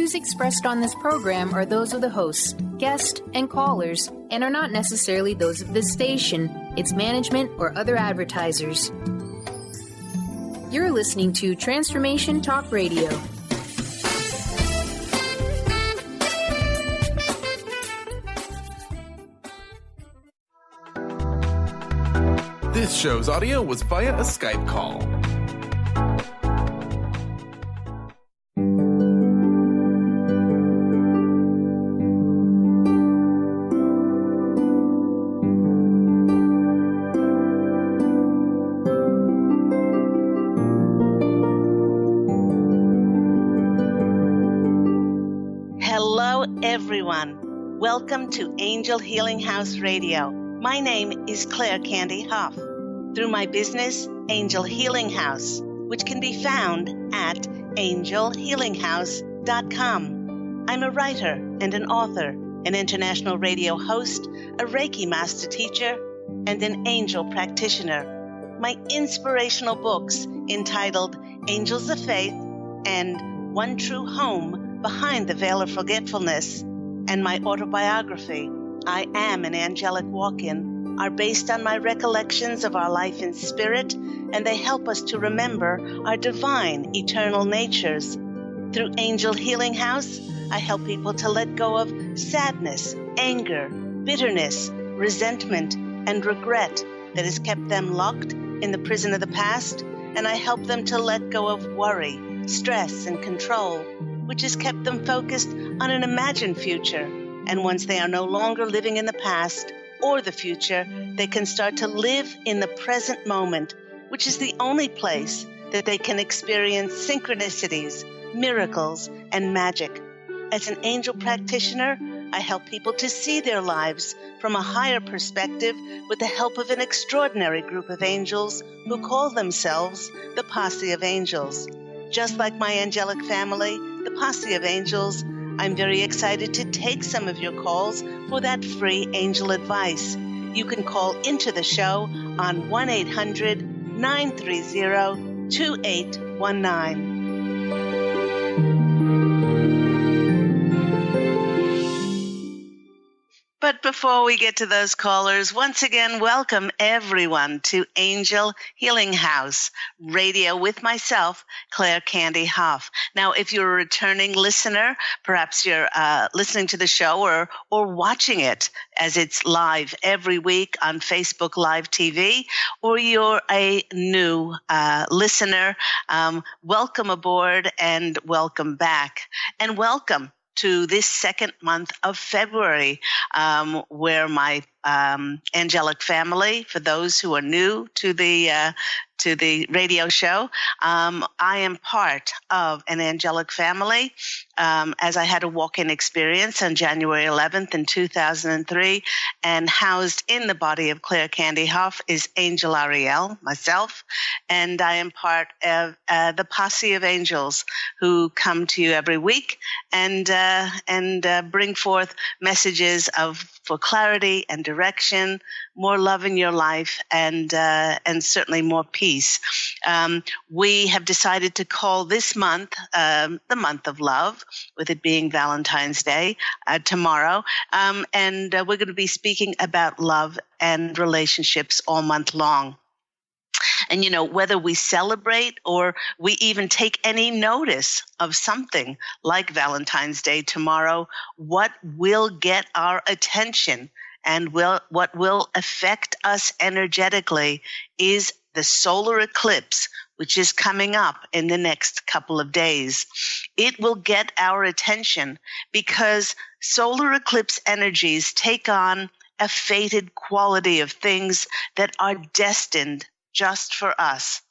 views expressed on this program are those of the hosts, guests, and callers, and are not necessarily those of this station, its management, or other advertisers. You're listening to Transformation Talk Radio. This show's audio was via a Skype call. Hello, everyone. Welcome to Angel Healing House Radio. My name is Candy Hough. Through my business, Angel Healing House, which can be found at angelhealinghouse.com. I'm a writer and an author, an international radio host, a Reiki master teacher, and an angel practitioner. My inspirational books entitled Angels of Faith and One True Home Behind the Veil of Forgetfulness, and my autobiography, I Am an Angelic Walk-In, are based on my recollections of our life in spirit, and they help us to remember our divine, eternal natures. Through Angel Healing House, I help people to let go of sadness, anger, bitterness, resentment, and regret that has kept them locked in the prison of the past, and I help them to let go of worry, stress, and control, which has kept them focused on an imagined future. And once they are no longer living in the past or the future, they can start to live in the present moment, which is the only place that they can experience synchronicities, miracles, and magic. As an angel practitioner, I help people to see their lives from a higher perspective with the help of an extraordinary group of angels who call themselves the Posse of Angels. Just like my angelic family, the Posse of Angels, I'm very excited to take some of your calls for that free angel advice. You can call into the show on 1-800-930-2819. But before we get to those callers, once again, welcome everyone to Angel Healing House Radio with myself, Candy Hough. Now, if you're a returning listener, perhaps you're listening to the show or watching it as it's live every week on Facebook Live TV, or you're a new listener, welcome aboard and welcome back. And welcome to this second month of February, where my angelic family, for those who are new to the radio show, I am part of an angelic family, as I had a walk-in experience on January 11th in 2003, and housed in the body of Candy Hough is Angel Ariel, myself, and I am part of the Posse of Angels, who come to you every week and bring forth messages for clarity and direction, more love in your life, and certainly more peace. We have decided to call this month the month of love, with it being Valentines Day tomorrow, and we're going to be speaking about love and relationships all month long. And, you know, whether we celebrate or we even take any notice of something like Valentine's Day tomorrow, what will get our attention and what will affect us energetically is the solar eclipse, which is coming up in the next couple of days. It will get our attention because solar eclipse energies take on a fated quality of things that are destined just for us,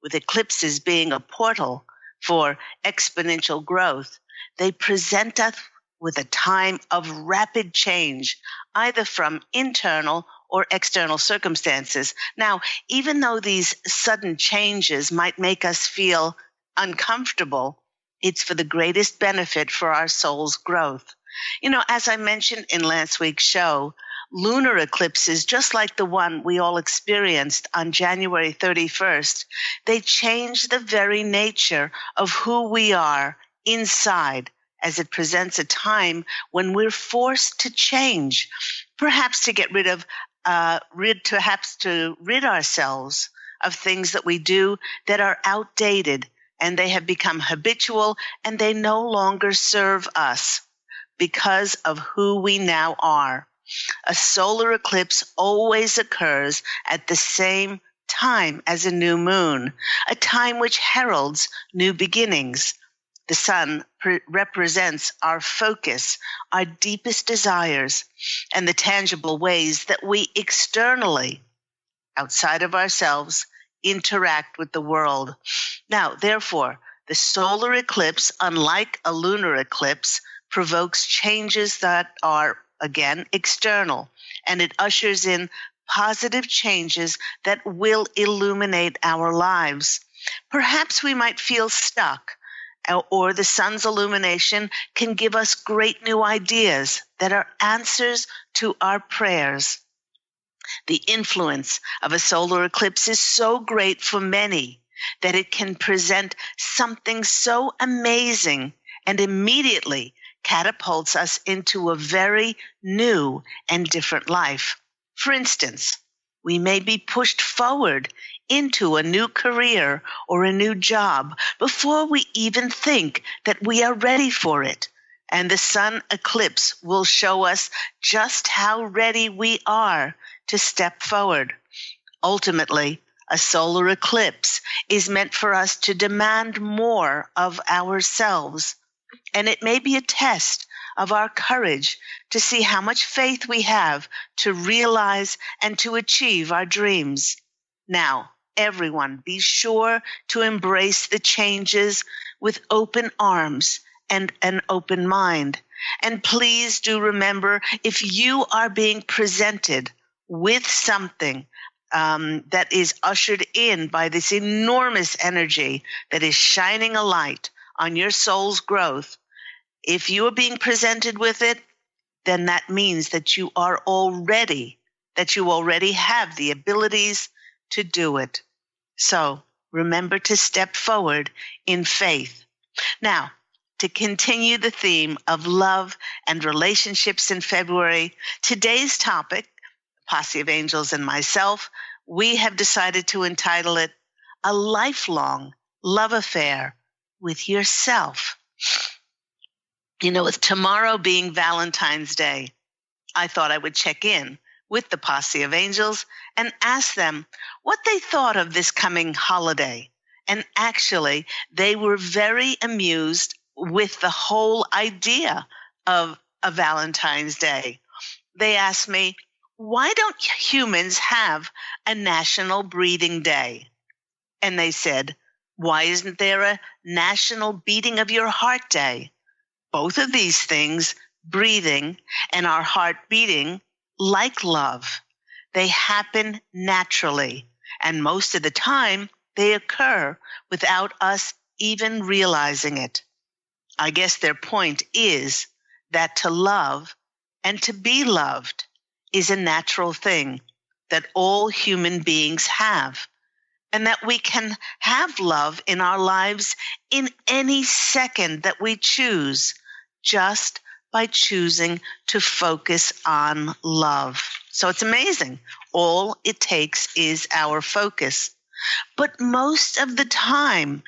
with eclipses being a portal for exponential growth. They present us with a time of rapid change, either from internal or external circumstances. Now, even though these sudden changes might make us feel uncomfortable, it's for the greatest benefit for our soul's growth. You know, as I mentioned in last week's show, lunar eclipses, just like the one we all experienced on January 31st, they change the very nature of who we are inside as it presents a time when we're forced to change, perhaps to get rid of, perhaps to rid ourselves of things that we do that are outdated and they have become habitual and they no longer serve us because of who we now are. A solar eclipse always occurs at the same time as a new moon, a time which heralds new beginnings. The sun represents our focus, our deepest desires, and the tangible ways that we externally, outside of ourselves, interact with the world. Now, therefore, the solar eclipse, unlike a lunar eclipse, provokes changes that are, again, external, and it ushers in positive changes that will illuminate our lives. Perhaps we might feel stuck, or the sun's illumination can give us great new ideas that are answers to our prayers. The influence of a solar eclipse is so great for many that it can present something so amazing and immediately catapults us into a very new and different life. For instance, we may be pushed forward into a new career or a new job before we even think that we are ready for it. And the sun eclipse will show us just how ready we are to step forward. Ultimately, a solar eclipse is meant for us to demand more of ourselves, and it may be a test of our courage to see how much faith we have to realize and to achieve our dreams. Now, everyone, be sure to embrace the changes with open arms and an open mind. And please do remember, if you are being presented with something that is ushered in by this enormous energy that is shining a light on your soul's growth, if you are being presented with it, then that means that you already have the abilities to do it. So remember to step forward in faith. Now, to continue the theme of love and relationships in February, today's topic, Posse of Angels and myself, we have decided to entitle it A Lifelong Love Affair with Yourself. You know, with tomorrow being Valentine's Day, I thought I would check in with the Posse of Angels and ask them what they thought of this coming holiday. And actually, they were very amused with the whole idea of a Valentine's Day. They asked me, why don't humans have a National Breathing Day? And they said, why isn't there a National Beating of Your Heart Day? Both of these things, breathing and our heart beating, like love. They happen naturally, and most of the time they occur without us even realizing it. I guess their point is that to love and to be loved is a natural thing that all human beings have, and that we can have love in our lives in any second that we choose, just by choosing to focus on love. So it's amazing. All it takes is our focus. But most of the time,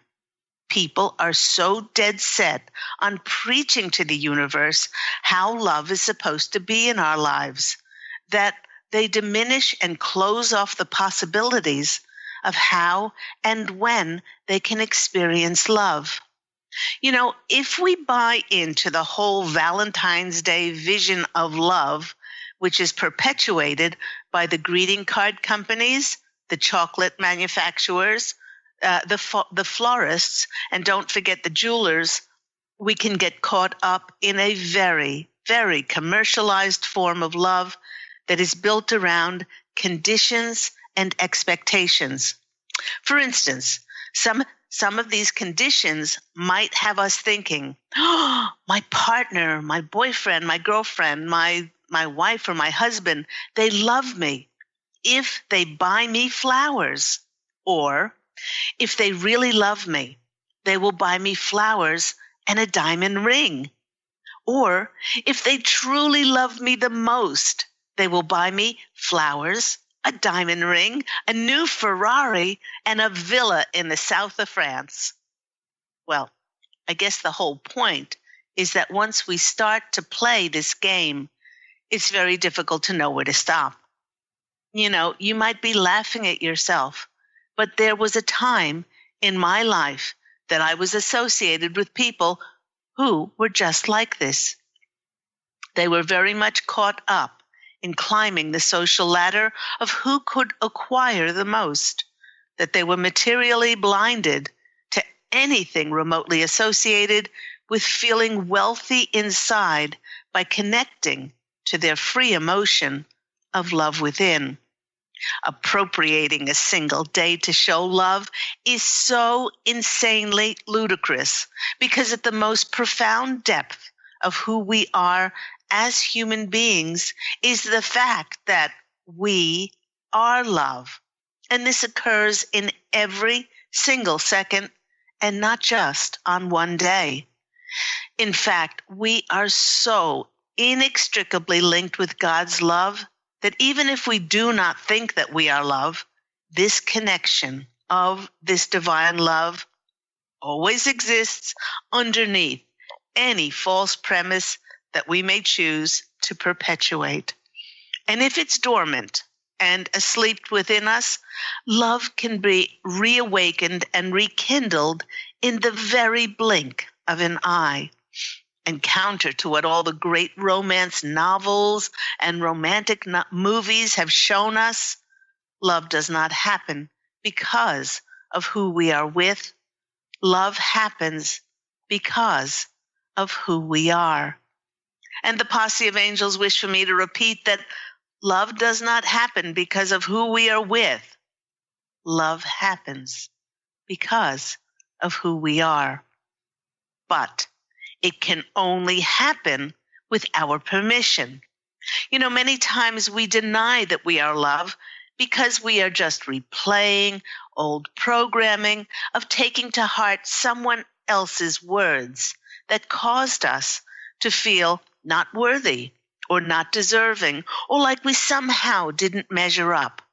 people are so dead set on preaching to the universe how love is supposed to be in our lives that they diminish and close off the possibilities of how and when they can experience love. You know, if we buy into the whole Valentine's Day vision of love, which is perpetuated by the greeting card companies, the chocolate manufacturers, the florists, and don't forget the jewelers, we can get caught up in a very, very commercialized form of love that is built around conditions and expectations. For instance, some of these conditions might have us thinking, oh, my partner, my boyfriend, my girlfriend, my wife or my husband, they love me if they buy me flowers. Or if they really love me, they will buy me flowers and a diamond ring. Or if they truly love me the most, they will buy me flowers, a diamond ring, a new Ferrari, and a villa in the south of France. Well, I guess the whole point is that once we start to play this game, it's very difficult to know where to stop. You know, you might be laughing at yourself, but there was a time in my life that I was associated with people who were just like this. They were very much caught up in climbing the social ladder of who could acquire the most, that they were materially blinded to anything remotely associated with feeling wealthy inside by connecting to their free emotion of love within. Appropriating a single day to show love is so insanely ludicrous because at the most profound depth of who we are as human beings is the fact that we are love. And this occurs in every single second and not just on one day. In fact, we are so inextricably linked with God's love that even if we do not think that we are love, this connection of this divine love always exists underneath any false premise that we may choose to perpetuate. And if it's dormant and asleep within us, love can be reawakened and rekindled in the very blink of an eye. And counter to what all the great romance novels and romantic movies have shown us, love does not happen because of who we are with. Love happens because of who we are. And the Posse of Angels wish for me to repeat that love does not happen because of who we are with. Love happens because of who we are. But it can only happen with our permission. You know, many times we deny that we are love because we are just replaying old programming of taking to heart someone else's words that caused us to feel not worthy or not deserving or like we somehow didn't measure up.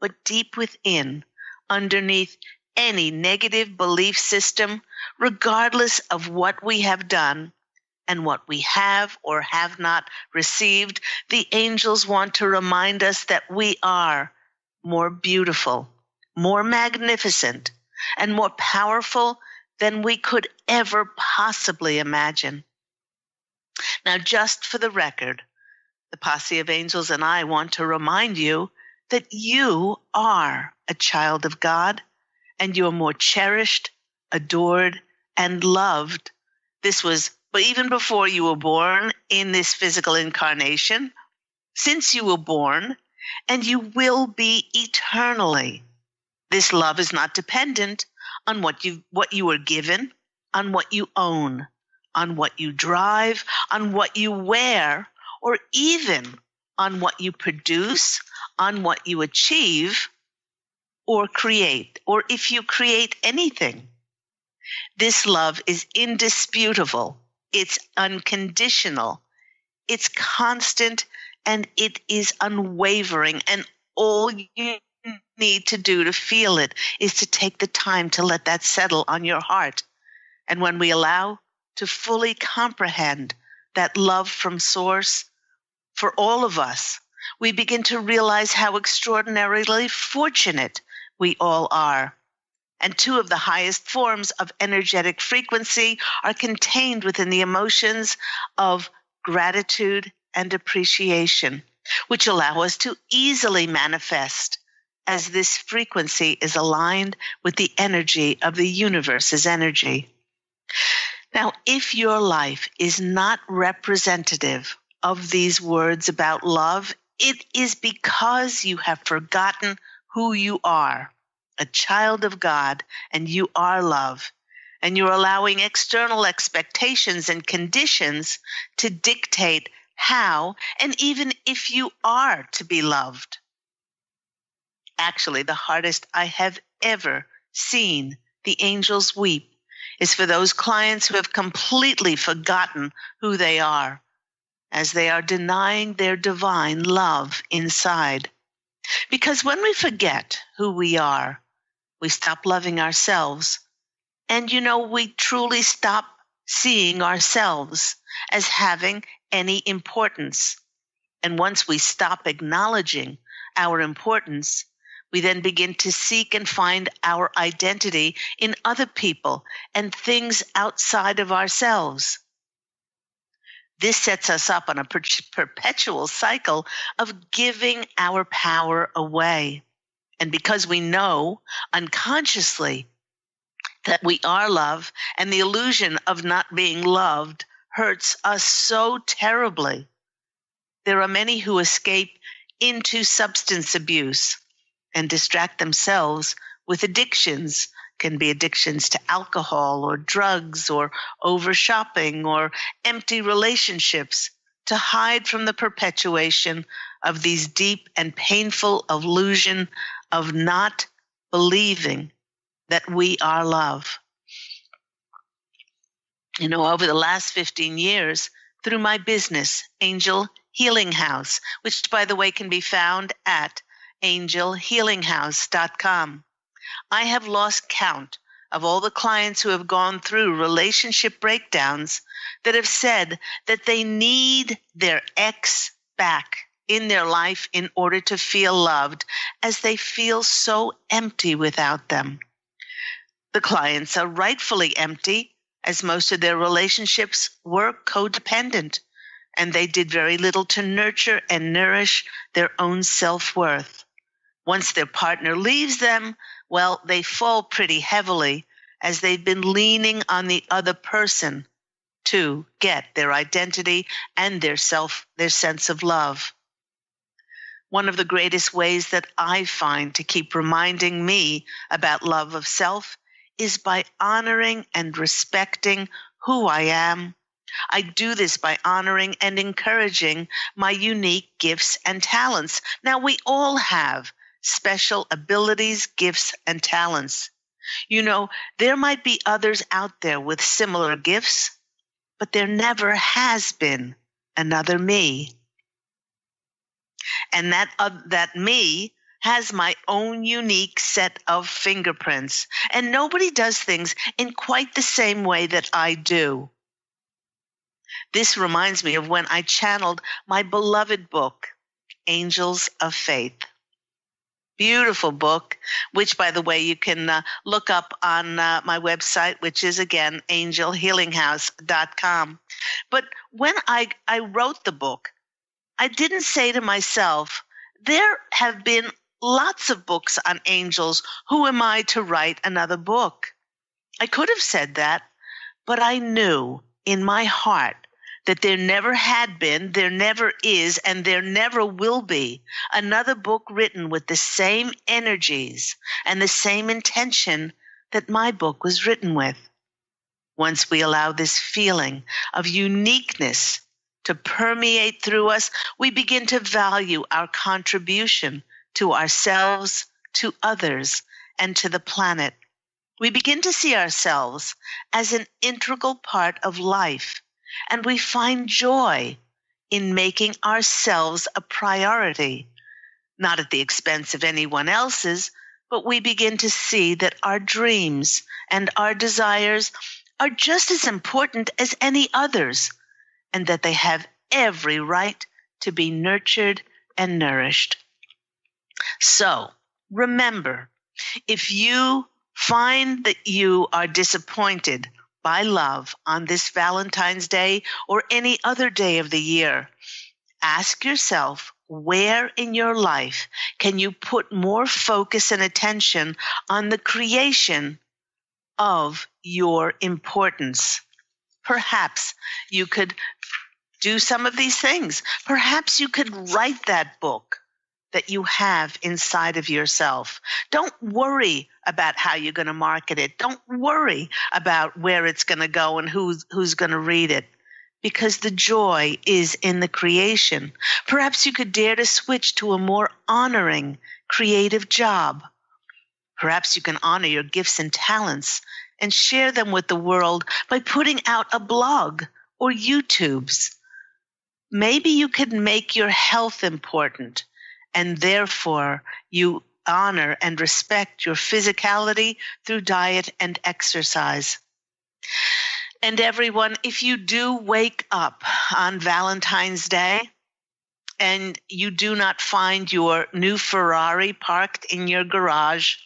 But deep within, underneath any negative belief system, regardless of what we have done and what we have or have not received, the angels want to remind us that we are more beautiful, more magnificent, and more powerful than we could ever possibly imagine. Now, just for the record, the Posse of Angels and I want to remind you that you are a child of God, and you're more cherished, adored, and loved. This was even before you were born in this physical incarnation, since you were born, and you will be eternally. This love is not dependent on what you were given, on what you own, on what you drive, on what you wear, or even on what you produce, on what you achieve, or create, or if you create anything. This love is indisputable, it's unconditional, it's constant, and it is unwavering. And all you need to do to feel it is to take the time to let that settle on your heart. And when we allow to fully comprehend that love from Source for all of us, we begin to realize how extraordinarily fortunate we all are. And two of the highest forms of energetic frequency are contained within the emotions of gratitude and appreciation, which allow us to easily manifest as this frequency is aligned with the energy of the universe's energy. Now, if your life is not representative of these words about love, it is because you have forgotten who you are, a child of God, and you are love. And you're allowing external expectations and conditions to dictate how and even if you are to be loved. Actually, the hardest I have ever seen the angels weep is for those clients who have completely forgotten who they are, as they are denying their divine love inside. Because when we forget who we are, we stop loving ourselves. And we truly stop seeing ourselves as having any importance. And once we stop acknowledging our importance, we then begin to seek and find our identity in other people and things outside of ourselves. This sets us up on a perpetual cycle of giving our power away. And because we know unconsciously that we are love, and the illusion of not being loved hurts us so terribly, there are many who escape into substance abuse and distract themselves with addictions. Can be addictions to alcohol or drugs or over shopping or empty relationships, to hide from the perpetuation of these deep and painful illusion of not believing that we are love. Over the last 15 years, through my business, Angel Healing House, which, by the way, can be found at angelhealinghouse.com, I have lost count of all the clients who have gone through relationship breakdowns that have said that they need their ex back in their life in order to feel loved, as they feel so empty without them. The clients are rightfully empty, as most of their relationships were codependent, and they did very little to nurture and nourish their own self-worth. Once their partner leaves them, well, they fall pretty heavily, as they've been leaning on the other person to get their identity and their sense of love. One of the greatest ways that I find to keep reminding me about love of self is by honoring and respecting who I am. I do this by honoring and encouraging my unique gifts and talents. Now, we all have special abilities, gifts, and talents. There might be others out there with similar gifts, but there never has been another me. And that me has my own unique set of fingerprints, and nobody does things in quite the same way that I do. This reminds me of when I channeled my beloved book, Angels of Faith. Beautiful book, which, by the way, you can look up on my website, which is, again, angelhealinghouse.com. But when I wrote the book, I didn't say to myself, there have been lots of books on angels. Who am I to write another book? I could have said that, but I knew in my heart that there never had been, there never is, and there never will be another book written with the same energies and the same intention that my book was written with. Once we allow this feeling of uniqueness to permeate through us, we begin to value our contribution to ourselves, to others, and to the planet. We begin to see ourselves as an integral part of life, and we find joy in making ourselves a priority, not at the expense of anyone else's, but we begin to see that our dreams and our desires are just as important as any others, and that they have every right to be nurtured and nourished. So, remember, if you find that you are disappointed by love on this Valentine's Day or any other day of the year, ask yourself, where in your life can you put more focus and attention on the creation of your importance? Perhaps you could do some of these things. Perhaps you could write that book that you have inside of yourself. Don't worry about how you're going to market it. Don't worry about where it's going to go and who's going to read it, because the joy is in the creation. Perhaps you could dare to switch to a more honoring, creative job. Perhaps you can honor your gifts and talents and share them with the world by putting out a blog or YouTubes. Maybe you could make your health important, and therefore you honor and respect your physicality through diet and exercise. And everyone, if you do wake up on Valentine's Day and you do not find your new Ferrari parked in your garage,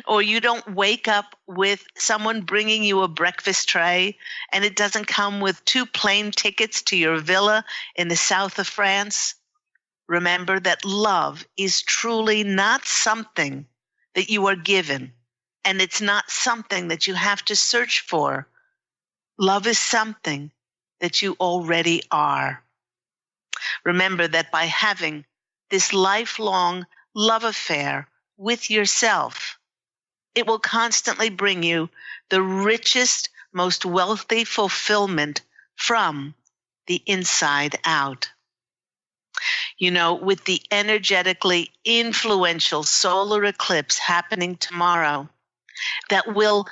or you don't wake up with someone bringing you a breakfast tray and it doesn't come with 2 plane tickets to your villa in the south of France, remember that love is truly not something that you are given, and it's not something that you have to search for. Love is something that you already are. Remember that by having this lifelong love affair with yourself, it will constantly bring you the richest, most wealthy fulfillment from the inside out. You know, with the energetically influential solar eclipse happening tomorrow, that will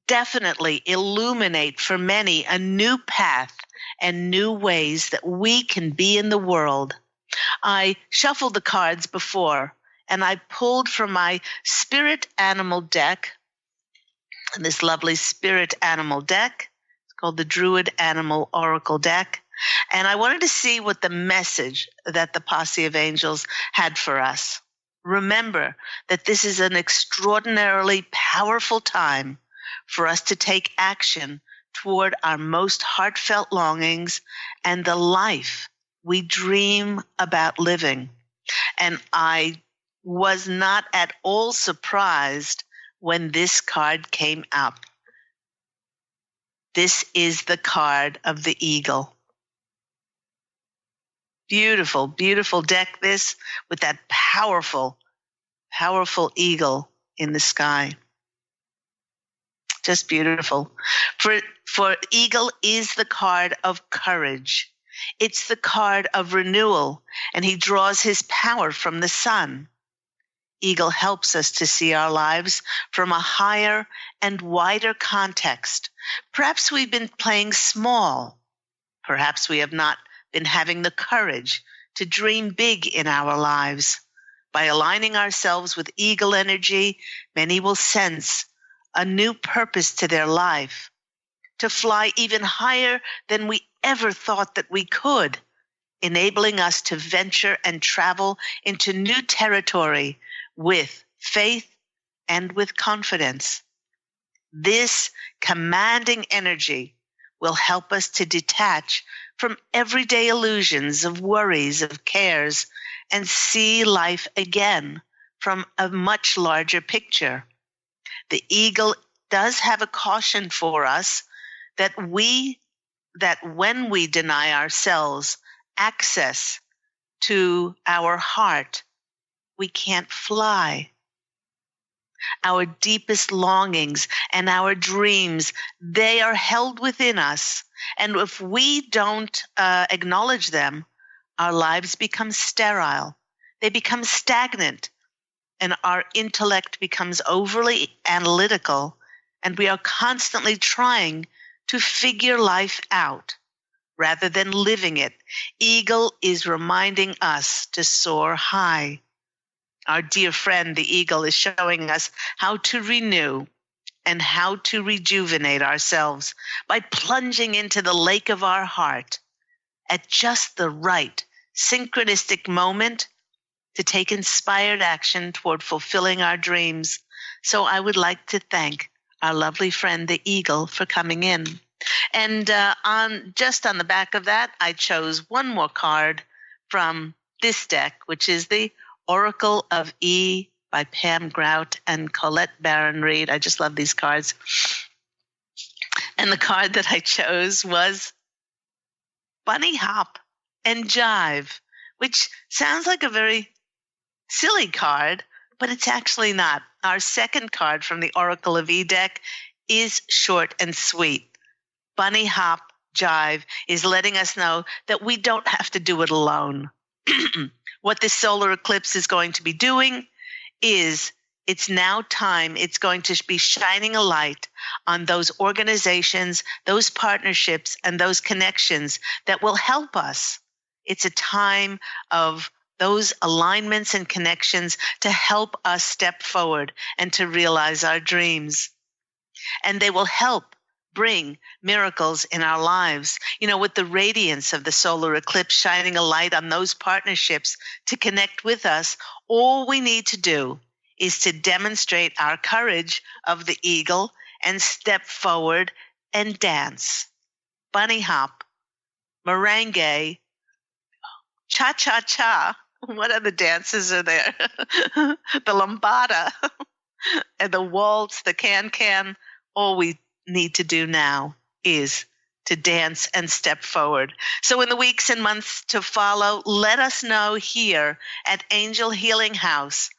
definitely illuminate for many a new path and new ways that we can be in the world. I shuffled the cards before, and I pulled from my spirit animal deck, this lovely spirit animal deck. It's called the Druid Animal Oracle deck. And I wanted to see what the message that the Posse of Angels had for us. Remember that this is an extraordinarily powerful time for us to take action toward our most heartfelt longings and the life we dream about living. And I was not at all surprised when this card came up. This is the card of the eagle. Beautiful, beautiful deck, this, with that powerful, powerful eagle in the sky. Just beautiful. For eagle is the card of courage. It's the card of renewal, and he draws his power from the sun. Eagle helps us to see our lives from a higher and wider context. Perhaps we've been playing small. Perhaps we have not been having the courage to dream big in our lives. By aligning ourselves with eagle energy, many will sense a new purpose to their life, to fly even higher than we ever thought that we could, enabling us to venture and travel into new territory with faith and with confidence. This commanding energy will help us to detach from everyday illusions of worries, of cares, and see life again from a much larger picture. The eagle does have a caution for us that when we deny ourselves access to our heart, we can't fly. Our deepest longings and our dreams, they are held within us. And if we don't acknowledge them, our lives become sterile. They become stagnant, and our intellect becomes overly analytical, and we are constantly trying to figure life out rather than living it. Eagle is reminding us to soar high. Our dear friend, the eagle, is showing us how to renew and how to rejuvenate ourselves by plunging into the lake of our heart at just the right synchronistic moment to take inspired action toward fulfilling our dreams. So I would like to thank our lovely friend, the eagle, for coming in. And on the back of that, I chose one more card from this deck, which is the Oracle of E by Pam Grout and Colette Baron Reed. I just love these cards. And the card that I chose was Bunny Hop and Jive, which sounds like a very silly card, but it's actually not. Our second card from the Oracle of E deck is short and sweet. Bunny Hop Jive is letting us know that we don't have to do it alone. What this solar eclipse is going to be doing is It's now time. It's going to be shining a light on those organizations, those partnerships, and those connections that will help us. It's a time of those alignments and connections to help us step forward and to realize our dreams. And they will help bring miracles in our lives. With the radiance of the solar eclipse shining a light on those partnerships to connect with us, all we need to do is to demonstrate our courage of the eagle and step forward and dance. Bunny hop, merengue, cha-cha-cha. What other dances are there? The lambada and the waltz, the can-can. All we need to do now is to dance and step forward. So in the weeks and months to follow, let us know here at Angel Healing House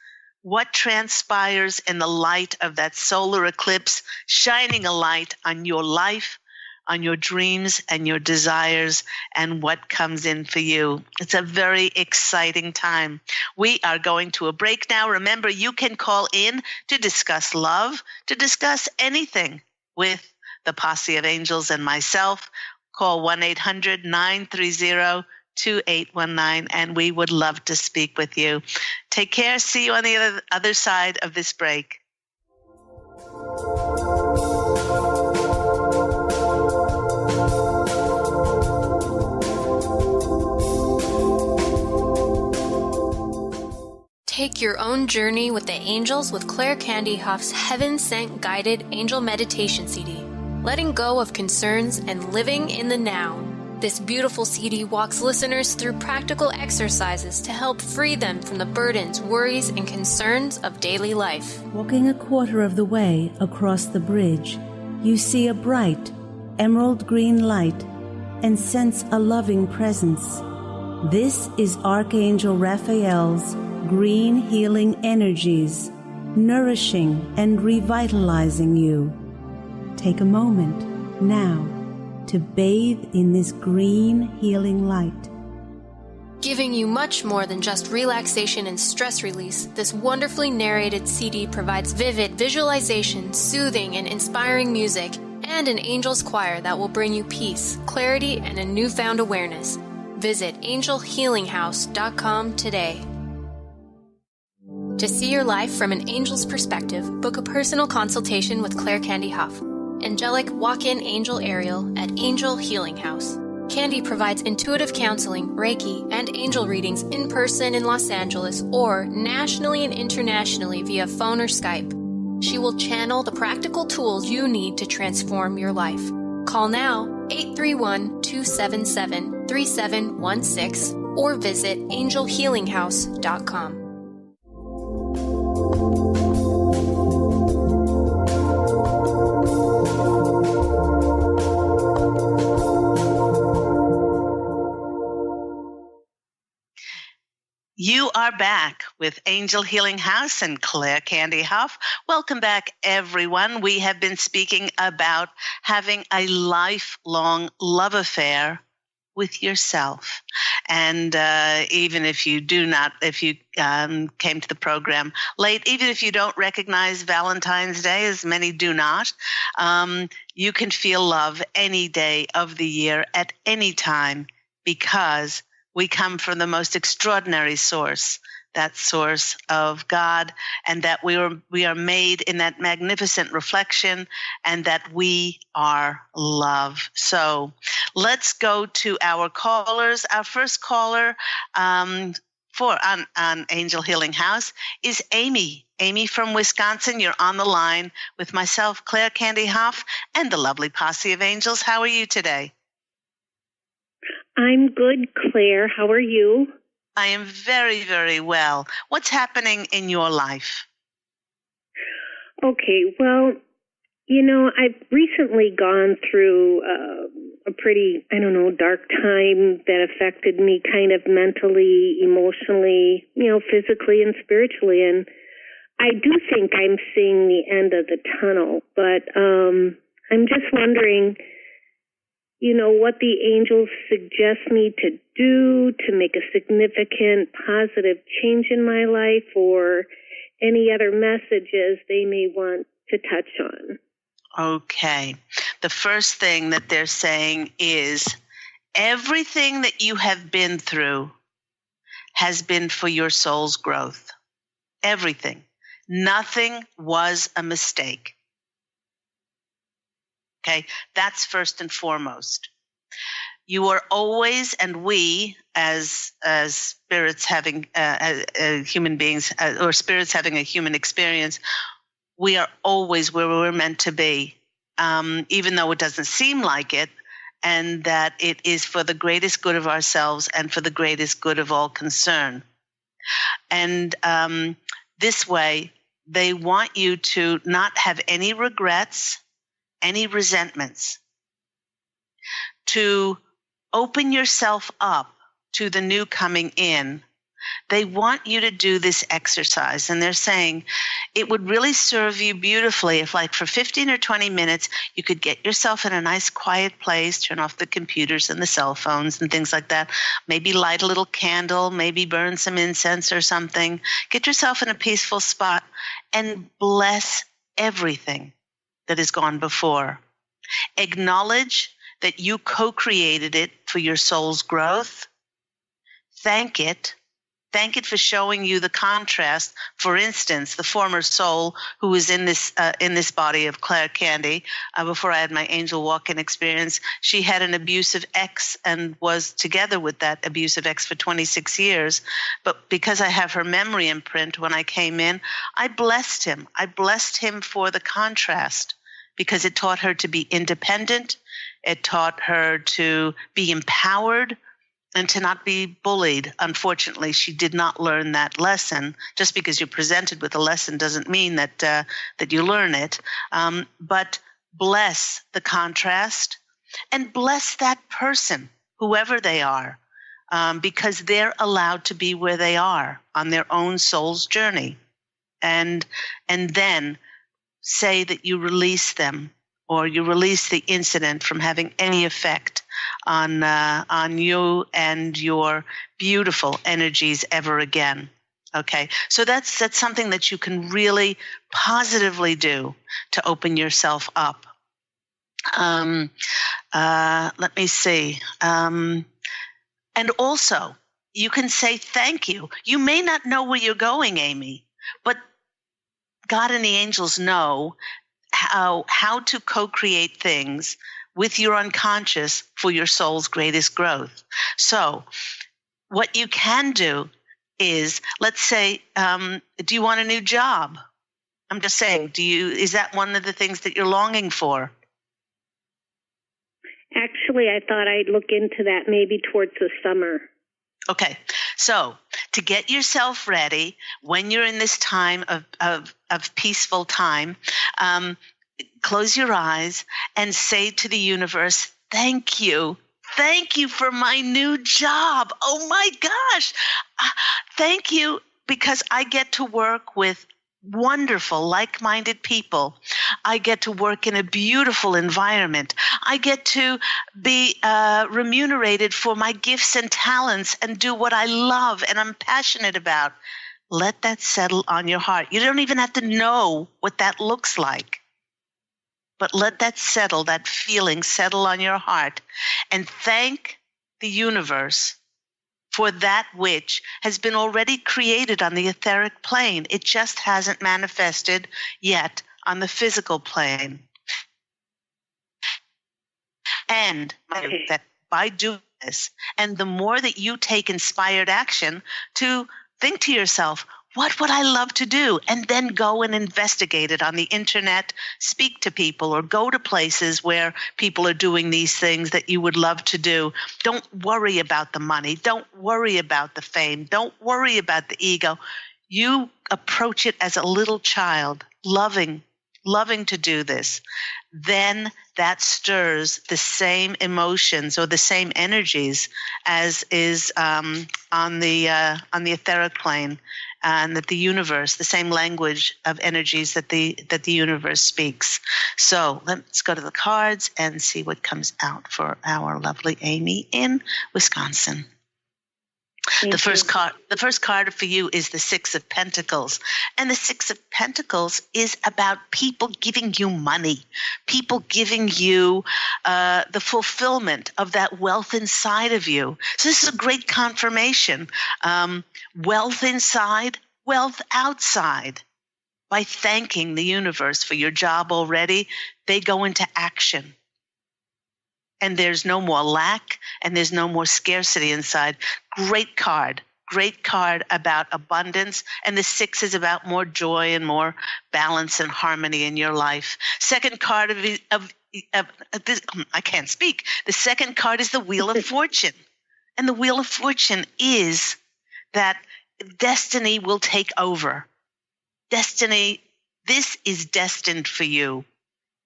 what transpires in the light of that solar eclipse, shining a light on your life, on your dreams and your desires, and what comes in for you. It's a very exciting time. We are going to a break now. Remember, you can call in to discuss love, to discuss anything with the Posse of Angels and myself. Call 1-800-930-2819, and we would love to speak with you. Take care. See you on the other side of this break. Take your own journey with the angels with Claire Candy Hough's Heaven Sent Guided Angel Meditation CD, letting go of concerns and living in the now. This beautiful CD walks listeners through practical exercises to help free them from the burdens, worries, and concerns of daily life. Walking a quarter of the way across the bridge, you see a bright, emerald green light and sense a loving presence. This is Archangel Raphael's green healing energies, nourishing and revitalizing you. Take a moment now to bathe in this green healing light. Giving you much more than just relaxation and stress release, this wonderfully narrated CD provides vivid visualization, soothing and inspiring music, and an angel's choir that will bring you peace, clarity, and a newfound awareness. Visit angelhealinghouse.com today. To see your life from an angel's perspective, book a personal consultation with Claire Candy Hough, angelic walk-in angel Ariel at Angel Healing House. Candy provides intuitive counseling, Reiki, and angel readings in person in Los Angeles or nationally and internationally via phone or Skype. She will channel the practical tools you need to transform your life. Call now 831-277-3716 or visit angelhealinghouse.com. You are back with Angel Healing House and Claire Candy Hough. Welcome back, everyone. We have been speaking about having a lifelong love affair with yourself. And even if you came to the program late, even if you don't recognize Valentine's Day, as many do not, you can feel love any day of the year at any time, because we come from the most extraordinary source, that source of God, and that we are made in that magnificent reflection, and that we are love. So let's go to our callers. Our first caller on Angel Healing House is Amy. Amy from Wisconsin, you're on the line with myself, Claire Candy Hough, and the lovely Posse of Angels. How are you today? I'm good, Claire. How are you? I am very, very well. What's happening in your life? Okay, well, I've recently gone through a pretty, dark time that affected me kind of mentally, emotionally, physically and spiritually. And I do think I'm seeing the end of the tunnel, but I'm just wondering, what the angels suggest me to do to make a significant positive change in my life, or any other messages they may want to touch on. Okay. The first thing that they're saying is everything that you have been through has been for your soul's growth. Everything. Nothing was a mistake. Okay? That's first and foremost. You are always, and we as spirits having human beings, or spirits having a human experience, we are always where we're meant to be, even though it doesn't seem like it, and that it is for the greatest good of ourselves and for the greatest good of all concerned. And this way, they want you to not have any regrets, any resentments, to open yourself up to the new coming in. They want you to do this exercise, and they're saying it would really serve you beautifully if, like, for 15 or 20 minutes, you could get yourself in a nice quiet place, turn off the computers and the cell phones and things like that, maybe light a little candle, maybe burn some incense or something, get yourself in a peaceful spot and bless everything that has gone before. Acknowledge that you co-created it for your soul's growth. Thank it. Thank it for showing you the contrast. For instance, the former soul who was in this body of Claire Candy, before I had my angel walk-in experience, she had an abusive ex and was together with that abusive ex for 26 years. But because I have her memory imprint, when I came in, I blessed him. I blessed him for the contrast because it taught her to be independent. It taught her to be empowered and to not be bullied. Unfortunately, she did not learn that lesson. Just because you're presented with a lesson doesn't mean that you learn it. But bless the contrast and bless that person, whoever they are, because they're allowed to be where they are on their own soul's journey. And then say that you release them, or you release the incident from having any effect on you and your beautiful energies ever again. Okay, so that's something that you can really positively do to open yourself up. Let me see. And also, you can say thank you. You may not know where you're going, Amy, but God and the angels know how to co-create things with your unconscious for your soul's greatest growth. So what you can do is, let's say, do you want a new job? I'm just saying, is that one of the things that you're longing for? Actually, I thought I'd look into that maybe towards the summer. Okay, so to get yourself ready when you're in this time of peaceful time, close your eyes and say to the universe, thank you. Thank you for my new job. Oh my gosh. Thank you because I get to work with wonderful, like-minded people. I get to work in a beautiful environment. I get to be remunerated for my gifts and talents and do what I love and I'm passionate about. Let that settle on your heart. You don't even have to know what that looks like. But let that settle, that feeling settle on your heart, and thank the universe for that which has been already created on the etheric plane. It just hasn't manifested yet on the physical plane. And that by doing this, and the more that you take inspired action to think to yourself, what would I love to do? And then go and investigate it on the internet, speak to people, or go to places where people are doing these things that you would love to do. Don't worry about the money. Don't worry about the fame. Don't worry about the ego. You approach it as a little child, loving to do this. Then that stirs the same emotions or the same energies as is on the etheric plane. And that the universe, the same language of energies that the universe speaks. So let's go to the cards and see what comes out for our lovely Amy in Wisconsin. The first card for you is the Six of Pentacles. And the Six of Pentacles is about people giving you money, people giving you the fulfillment of that wealth inside of you. So this is a great confirmation. Wealth inside, wealth outside. By thanking the universe for your job already, they go into action. And there's no more lack, and there's no more scarcity inside. Great card about abundance. And the Six is about more joy and more balance and harmony in your life. Second card of this, I can't speak. The second card is the Wheel of Fortune. And the Wheel of Fortune is that destiny will take over. Destiny, this is destined for you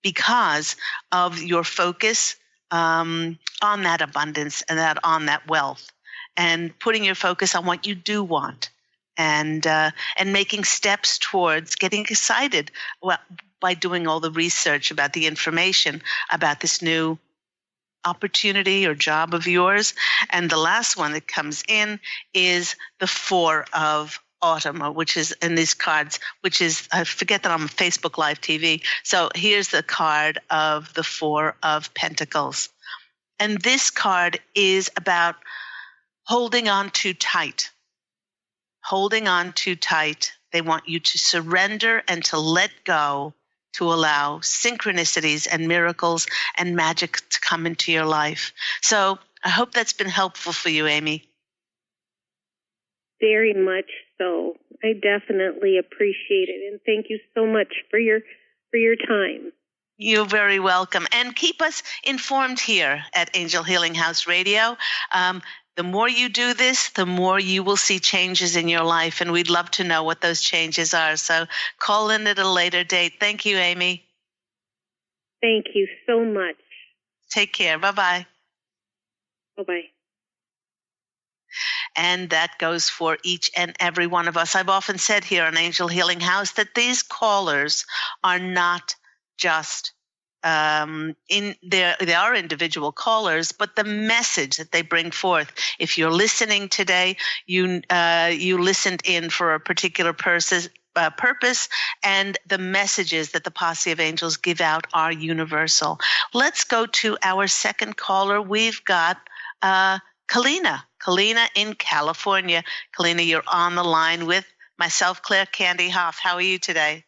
because of your focus on that abundance and on that wealth, and putting your focus on what you do want, and making steps towards getting excited by doing all the research about the information about this new opportunity or job of yours. And the last one that comes in is the Four of Autumn, which is in these cards, which is, I forget that I'm on Facebook Live TV. So here's the card of the Four of Pentacles. And this card is about holding on too tight. Holding on too tight. They want you to surrender and to let go, to allow synchronicities and miracles and magic to come into your life. So I hope that's been helpful for you, Amy. Very much so. I definitely appreciate it, and thank you so much for your time. You're very welcome. And keep us informed here at Angel Healing House Radio. The more you do this, the more you will see changes in your life, and we'd love to know what those changes are. So call in at a later date. Thank you, Amy. Thank you so much. Take care. Bye-bye. Bye-bye. And that goes for each and every one of us. I've often said here on Angel Healing House that these callers are not just they are individual callers, but the message that they bring forth. If you're listening today, you listened in for a particular purpose, and the messages that the Posse of Angels give out are universal. Let's go to our second caller. We've got Kalina in California. Kalina, you're on the line with myself, Claire Candy Hough. How are you today?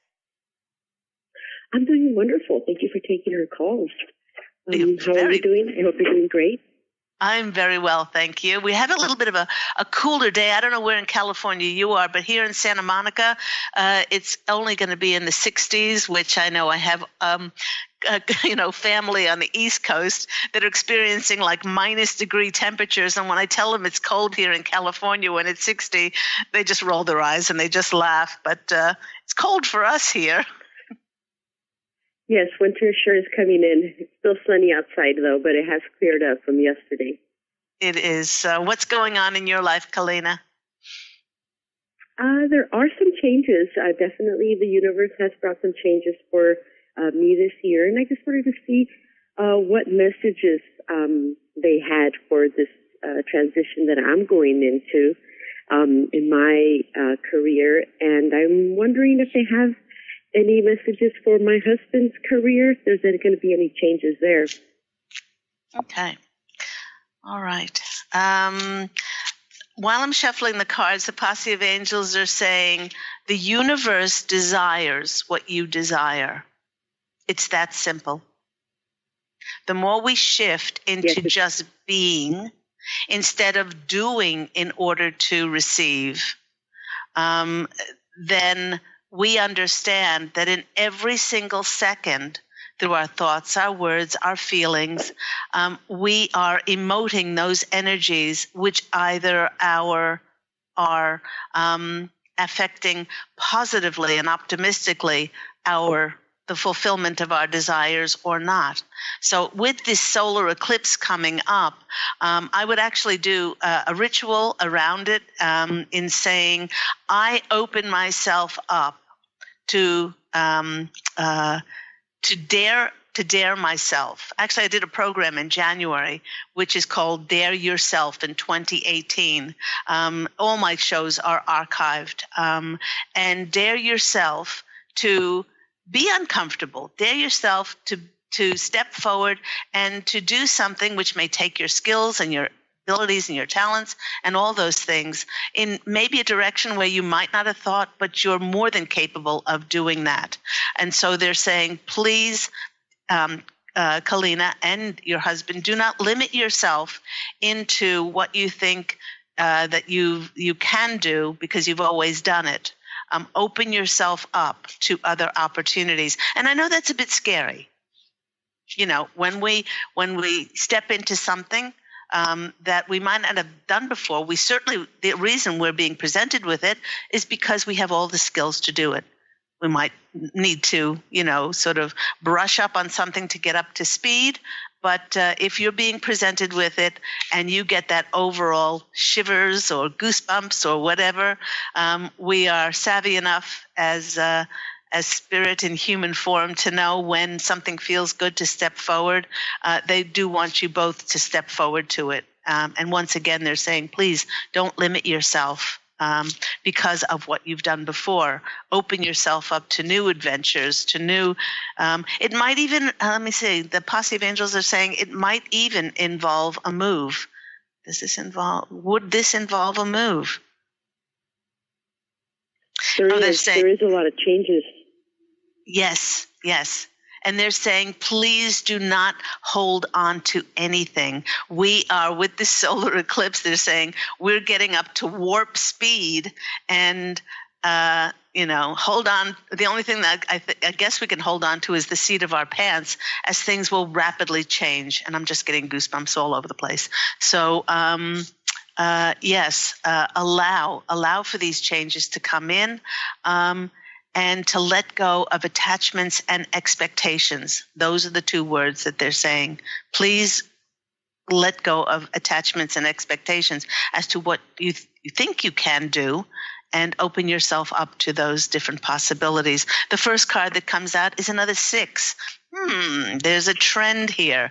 I'm doing wonderful. Thank you for taking our calls. How are you doing? I hope you're doing great. I'm very well, thank you. We have a little bit of a cooler day. I don't know where in California you are, but here in Santa Monica, it's only going to be in the 60s, which I know I have family on the East Coast that are experiencing like minus degree temperatures. And when I tell them it's cold here in California when it's 60, they just roll their eyes and they just laugh. But it's cold for us here. Yes, winter sure is coming in. It's still sunny outside, though, but it has cleared up from yesterday. It is. What's going on in your life, Kalina? There are some changes. Definitely the universe has brought some changes for me this year, and I just wanted to see what messages they had for this transition that I'm going into in my career, and I'm wondering if they have any messages for my husband's career, if there's going to be any changes there. Okay. All right. While I'm shuffling the cards, the Posse of Angels are saying the universe desires what you desire. It's that simple. The more we shift into just being instead of doing in order to receive, then we understand that in every single second, through our thoughts, our words, our feelings, we are emoting those energies which either are affecting positively and optimistically the fulfillment of our desires or not. So with this solar eclipse coming up, I would actually do a ritual around it in saying, I open myself up to dare to dare myself. Actually, I did a program in January, which is called Dare Yourself in 2018. All my shows are archived. And dare yourself to be uncomfortable. Dare yourself to step forward and to do something which may take your skills and your abilities and your talents and all those things in maybe a direction where you might not have thought, but you're more than capable of doing that. And so they're saying, please, Kalina and your husband, do not limit yourself into what you think that you can do because you've always done it. Open yourself up to other opportunities. And I know that's a bit scary. You know, when we step into something that we might not have done before, the reason we're being presented with it is because we have all the skills to do it. We might need to, sort of brush up on something to get up to speed. But if you're being presented with it and you get that overall shivers or goosebumps or whatever, we are savvy enough as spirit in human form to know when something feels good to step forward. They do want you both to step forward to it. And once again, they're saying, please don't limit yourself because of what you've done before. Open yourself up to new adventures, to new, it might even, the Posse of Angels are saying it might even involve a move. Would this involve a move? There is a lot of changes. Yes. And they're saying, please do not hold on to anything. We are, with this solar eclipse, they're saying we're getting up to warp speed and, hold on. The only thing that I guess we can hold on to is the seat of our pants, as things will rapidly change. And I'm just getting goosebumps all over the place. So, yes, allow for these changes to come in. And to let go of attachments and expectations. Those are the two words that they're saying. Please let go of attachments and expectations as to what you think you can do, and open yourself up to those different possibilities. The first card that comes out is another 6. There's a trend here.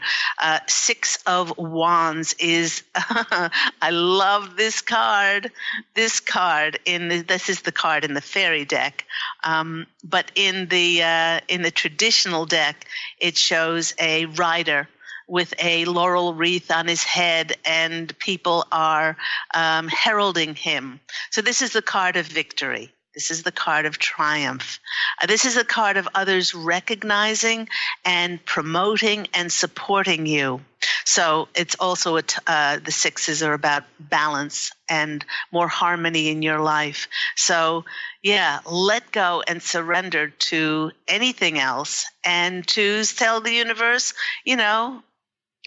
6 of Wands is, I love this card. This is the card in the fairy deck. But in the traditional deck, it shows a rider with a laurel wreath on his head, and people are heralding him. So this is the card of victory. This is the card of triumph. This is a card of others recognizing and promoting and supporting you. So it's also the 6s are about balance and more harmony in your life. So yeah, let go and surrender to anything else, and to tell the universe,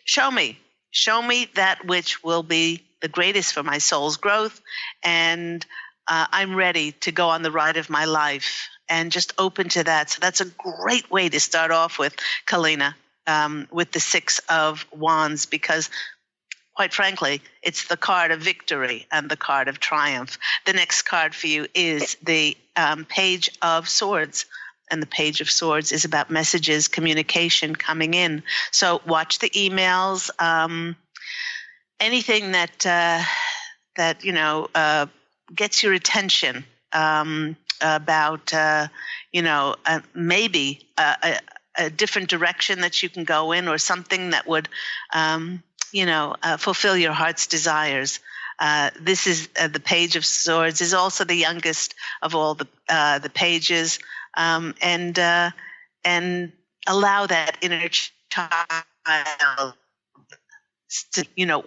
show me that which will be the greatest for my soul's growth, and I'm ready to go on the ride of my life, and just open to that. So that's a great way to start off with, Kalina, with the 6 of Wands, because quite frankly, it's the card of victory and the card of triumph. The next card for you is the Page of Swords. And the Page of Swords is about messages, communication coming in. So watch the emails, anything that gets your attention about, maybe a different direction that you can go in, or something that would, fulfill your heart's desires. This is the Page of Swords is also the youngest of all the pages, and allow that inner child to,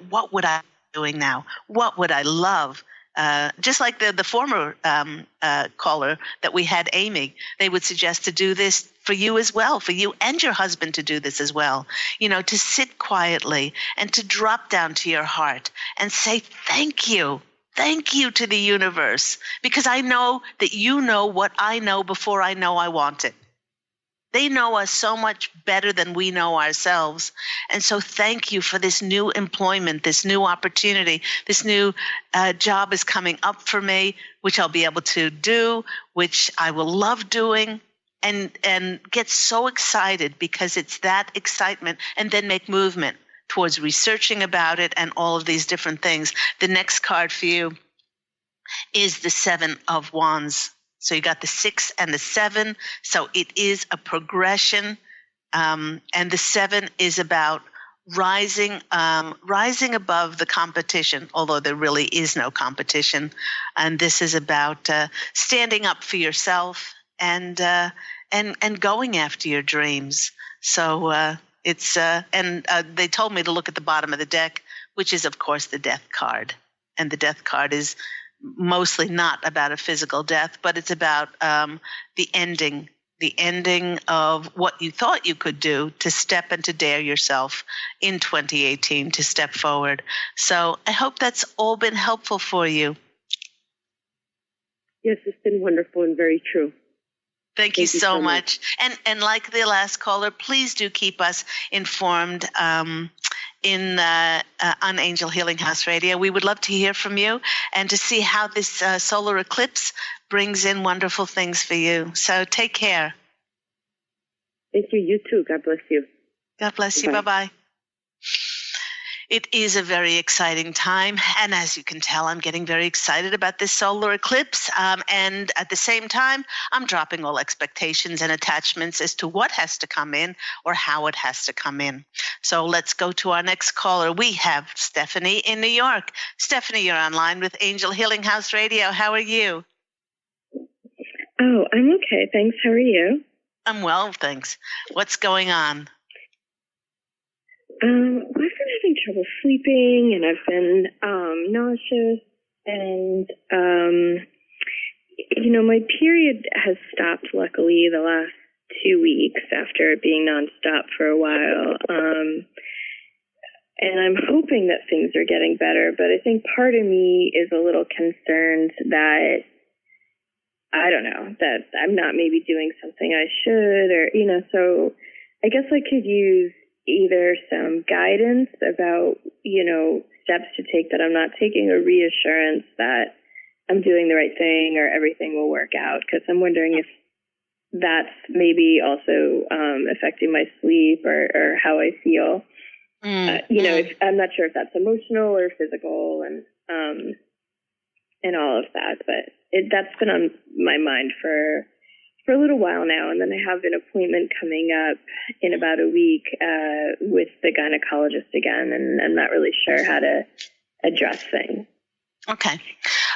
what would I be doing now? What would I love? Just like the former caller that we had, Amy, they would suggest to do this for you as well, for you and your husband to do this as well, to sit quietly and to drop down to your heart and say thank you. Thank you to the universe, because I know that you know what I know before I know I want it. They know us so much better than we know ourselves. And so thank you for this new employment, this new opportunity, this new job is coming up for me, which I'll be able to do, which I will love doing. and get so excited because it's that excitement, and then make movement towards researching about it and all of these different things. The next card for you is the Seven of Wands. So you got the 6 and the 7. So it is a progression. And the 7 is about rising above the competition, although there really is no competition. And this is about standing up for yourself and going after your dreams. So they told me to look at the bottom of the deck, which is of course the Death card. And the Death card is mostly not about a physical death, but it's about the ending of what you thought you could do, to step and to dare yourself in 2018 to step forward. So I hope that's all been helpful for you. Yes, it's been wonderful and very true. Thank you so much. And like the last caller, please do keep us informed on Angel Healing House Radio. We would love to hear from you and to see how this solar eclipse brings in wonderful things for you. So take care. Thank you. You too. God bless you. God bless you. Bye-bye. It is a very exciting time, and as you can tell, I'm getting very excited about this solar eclipse, and at the same time, I'm dropping all expectations and attachments as to what has to come in or how it has to come in. So let's go to our next caller. We have Stephanie in New York. Stephanie, you're online with Angel Healing House Radio. How are you? Oh, I'm okay, thanks. How are you? I'm well, thanks. What's going on? I've been having trouble sleeping, and I've been nauseous, and my period has stopped, luckily, the last 2 weeks after it being nonstop for a while. And I'm hoping that things are getting better, but I think part of me is a little concerned that, I don't know, that I'm not maybe doing something I should, or, so I guess I could use either some guidance about, steps to take that I'm not taking, or reassurance that I'm doing the right thing or everything will work out. Because I'm wondering if that's maybe also affecting my sleep or how I feel. I'm not sure if that's emotional or physical and all of that, but that's been on my mind for a little while now. And then I have an appointment coming up in about a week with the gynecologist again, and I'm not really sure how to address things. Okay.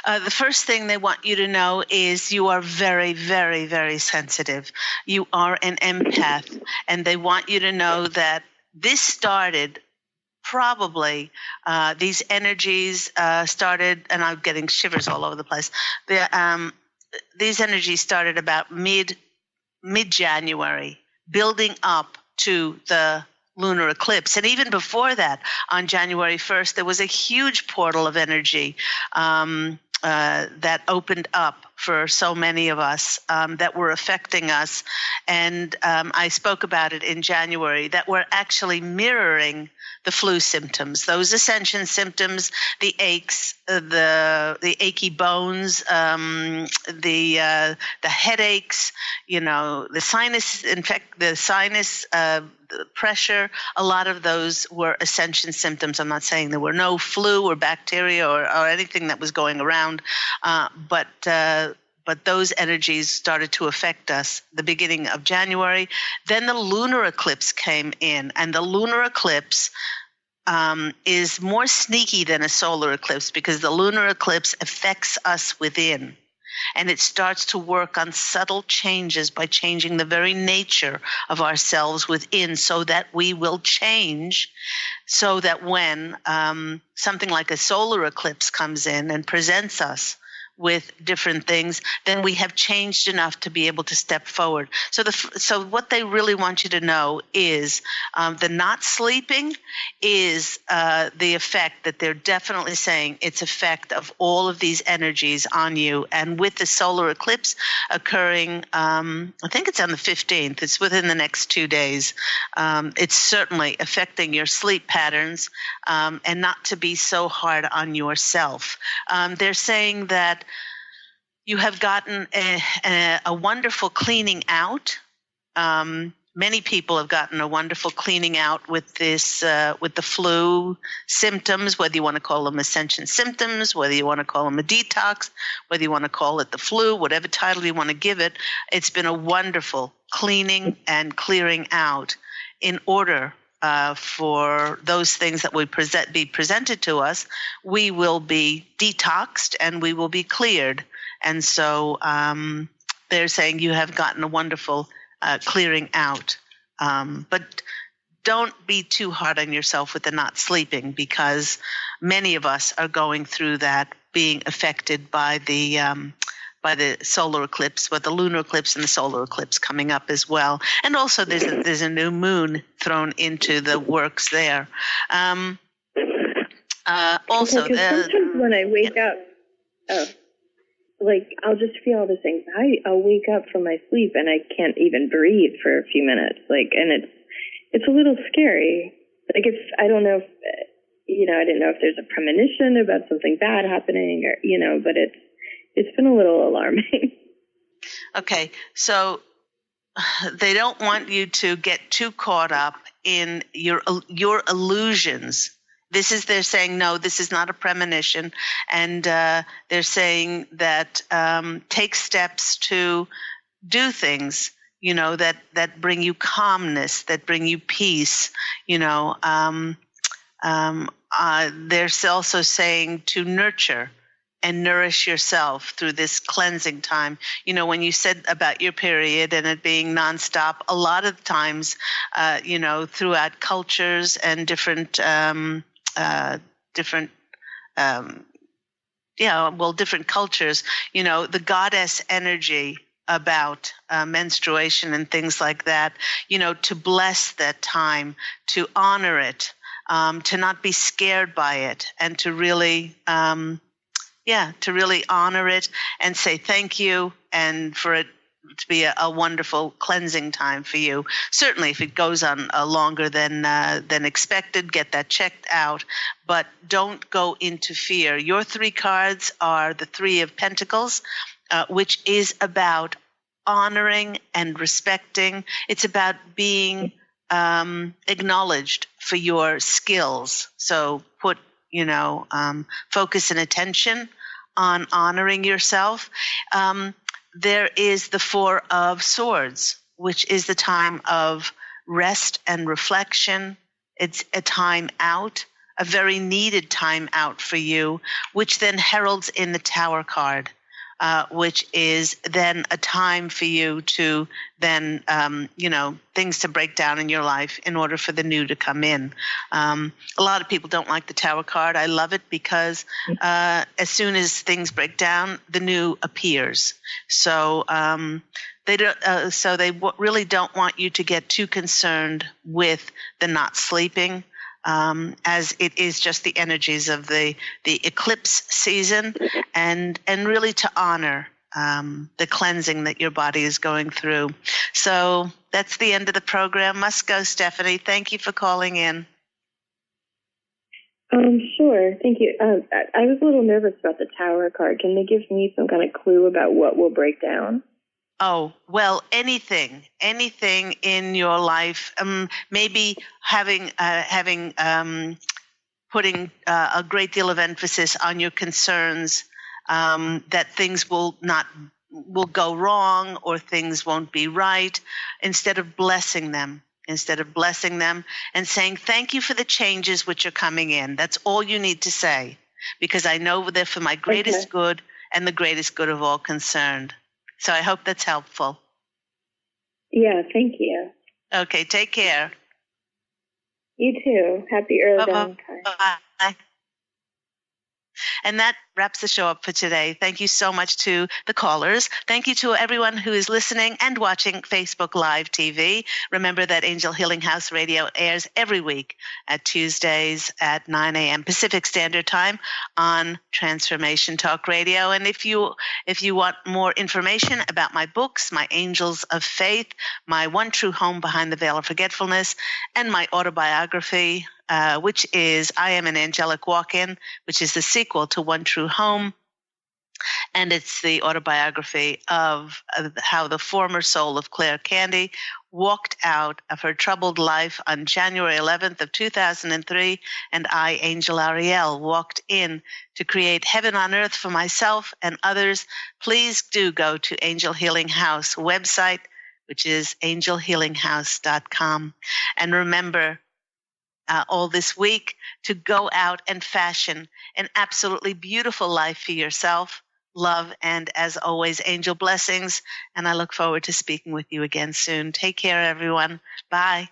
The first thing they want you to know is you are very, very, very sensitive. You are an empath, and they want you to know that this started probably these energies started, and I'm getting shivers all over the place. These energies started about mid-January, building up to the lunar eclipse. And even before that, on January 1st, there was a huge portal of energy that opened up for so many of us that were affecting us. And I spoke about it in January, that were actually mirroring the flu symptoms, those ascension symptoms, the aches, the achy bones, the headaches, the sinus pressure. A lot of those were ascension symptoms. I'm not saying there were no flu or bacteria or anything that was going around, but those energies started to affect us the beginning of January. Then the lunar eclipse came in, and the lunar eclipse is more sneaky than a solar eclipse, because the lunar eclipse affects us within. And it starts to work on subtle changes by changing the very nature of ourselves within, so that we will change, so that when something like a solar eclipse comes in and presents us with different things, then we have changed enough to be able to step forward. So what they really want you to know is the not sleeping is the effect that they're definitely saying it's effect of all of these energies on you. And with the solar eclipse occurring, I think it's on the 15th, it's within the next 2 days, it's certainly affecting your sleep patterns, and not to be so hard on yourself. They're saying that You have gotten a wonderful cleaning out. Many people have gotten a wonderful cleaning out with this, with the flu symptoms, whether you want to call them ascension symptoms, whether you want to call them a detox, whether you want to call it the flu, whatever title you want to give it. It's been a wonderful cleaning and clearing out in order for those things that would be presented to us. We will be detoxed and we will be cleared. And so they're saying you have gotten a wonderful clearing out. But don't be too hard on yourself with the not sleeping, because many of us are going through that, being affected by the solar eclipse, with the lunar eclipse and the solar eclipse coming up as well. And also there's a new moon thrown into the works there. Also, sometimes when I wake up, like I'll just feel all this anxiety. I'll wake up from my sleep and I can't even breathe for a few minutes. And it's a little scary. Like I don't know if, I didn't know if there's a premonition about something bad happening or, but it's been a little alarming. Okay, so they don't want you to get too caught up in your illusions. They're saying, no, this is not a premonition. And they're saying that take steps to do things, that bring you calmness, that bring you peace. They're also saying to nurture and nourish yourself through this cleansing time. When you said about your period and it being nonstop, a lot of times, throughout cultures and different cultures, the goddess energy about menstruation and things like that, to bless that time, to honor it, to not be scared by it, and to really honor it and say thank you, and for it to be a wonderful cleansing time for you. Certainly, if it goes on longer than expected, get that checked out. But don't go into fear. Your 3 cards are the 3 of Pentacles, which is about honoring and respecting. It's about being acknowledged for your skills. So put focus and attention on honoring yourself. There is the 4 of Swords, which is the time of rest and reflection. It's a time out, a very needed time out for you, which then heralds in the Tower card, which is then a time for you to then, things to break down in your life in order for the new to come in. A lot of people don't like the Tower card. I love it because as soon as things break down, the new appears. So they don't. So they really don't want you to get too concerned with the not sleeping. As it is just the energies of the eclipse season, and really to honor the cleansing that your body is going through. So that's the end of the program. Must go, Stephanie. Thank you for calling in. Sure. Thank you. I was a little nervous about the Tower card. Can they give me some kind of clue about what will break down? Oh, well, anything in your life, maybe putting a great deal of emphasis on your concerns, that things will go wrong or things won't be right, instead of blessing them and saying, thank you for the changes which are coming in. That's all you need to say, because I know they're for my greatest good and the greatest good of all concerned. So I hope that's helpful. Yeah, thank you. Okay, take care. You too. Happy early Valentines. Bye. And that wraps the show up for today. Thank you so much to the callers. Thank you to everyone who is listening and watching Facebook Live TV. Remember that Angel Healing House Radio airs every week at Tuesdays at 9 a.m. Pacific Standard Time on Transformation Talk Radio. And if you want more information about my books, my Angels of Faith, my One True Home Behind the Veil of Forgetfulness, and my autobiography, which is I Am an Angelic Walk-In, which is the sequel to One True Home, And it's the autobiography of how the former soul of Claire Candy walked out of her troubled life on January 11th of 2003, and I, Angel Ariel, walked in to create heaven on earth for myself and others. Please do go to Angel Healing House website, which is angelhealinghouse.com. And remember, all this week, to go out and fashion an absolutely beautiful life for yourself. Love, and as always, angel blessings. And I look forward to speaking with you again soon. Take care, everyone. Bye.